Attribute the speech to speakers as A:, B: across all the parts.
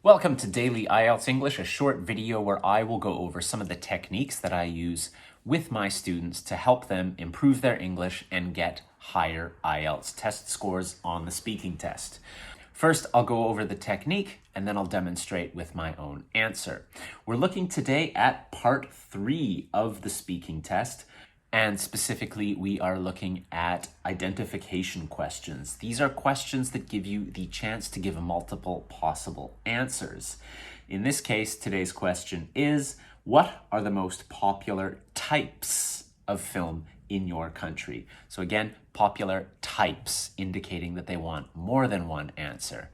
A: Welcome to Daily IELTS English, a short video where I will go over some of the techniques that I use with my students to help them improve their English and get higher IELTS test scores on the speaking test. First, I'll go over the technique and then I'll demonstrate with my own answer. We're looking today at part 3 of the speaking test. And specifically, we are looking at identification questions. These are questions that give you the chance to give multiple possible answers. In this case, today's question is, what are the most popular types of film in your country? So again, popular types, indicating that they want more than one answer.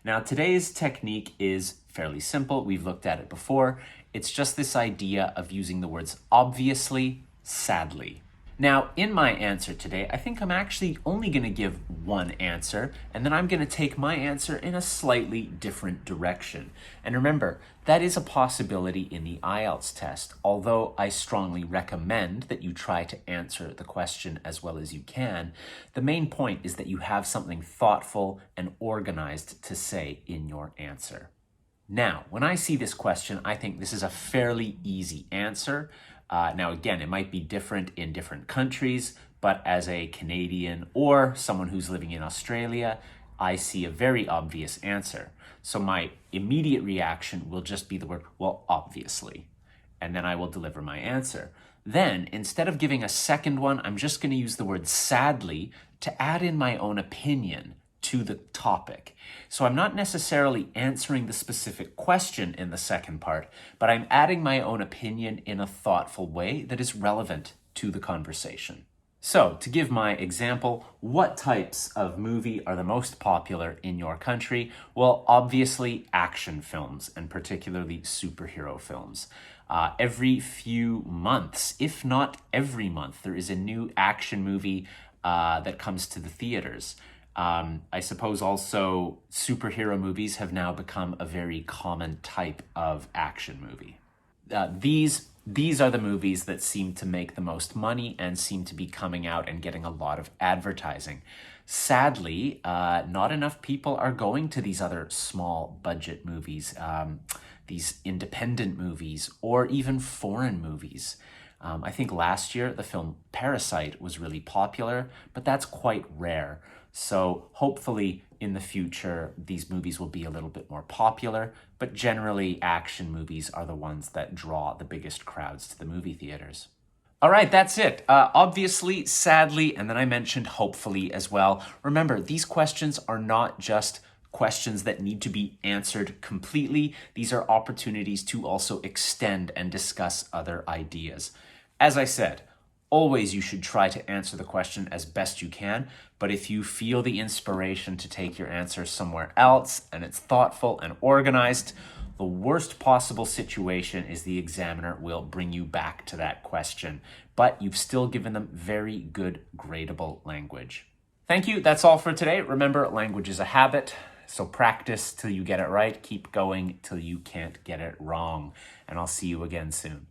A: Now, today's technique is fairly simple. We've looked at it before. It's just this idea of using the words obviously, sadly. Now, in my answer today, I think I'm actually only going to give one answer, and then I'm going to take my answer in a slightly different direction. And remember, that is a possibility in the IELTS test, although I strongly recommend that you try to answer the question as well as you can. The main point is that you have something thoughtful and organized to say in your answer. Now, when I see this question, I think this is a fairly easy answer. Now, again, it might be different in different countries, but as a Canadian or someone who's living in Australia, I see a very obvious answer. So my immediate reaction will just be the word, well, obviously, and then I will deliver my answer. Then, instead of giving a second one, I'm just going to use the word sadly to add in my own opinion to the topic. So I'm not necessarily answering the specific question in the second part, but I'm adding my own opinion in a thoughtful way that is relevant to the conversation. So to give my example, what types of movie are the most popular in your country? Well, obviously action films, and particularly superhero films. Every few months, if not every month, there is a new action movie that comes to the theaters. I suppose also superhero movies have now become a very common type of action movie. These are the movies that seem to make the most money and seem to be coming out and getting a lot of advertising. Sadly, not enough people are going to these other small budget movies, these independent movies, or even foreign movies. I think last year the film Parasite was really popular, but that's quite rare. So hopefully in the future, these movies will be a little bit more popular, but generally action movies are the ones that draw the biggest crowds to the movie theaters. All right, that's it. Obviously, sadly, and then I mentioned hopefully as well. Remember, these questions are not just questions that need to be answered completely. These are opportunities to also extend and discuss other ideas. As I said, always you should try to answer the question as best you can, but if you feel the inspiration to take your answer somewhere else and it's thoughtful and organized, the worst possible situation is the examiner will bring you back to that question, but you've still given them very good gradable language. Thank you. That's all for today. Remember, language is a habit, so practice till you get it right. Keep going till you can't get it wrong, and I'll see you again soon.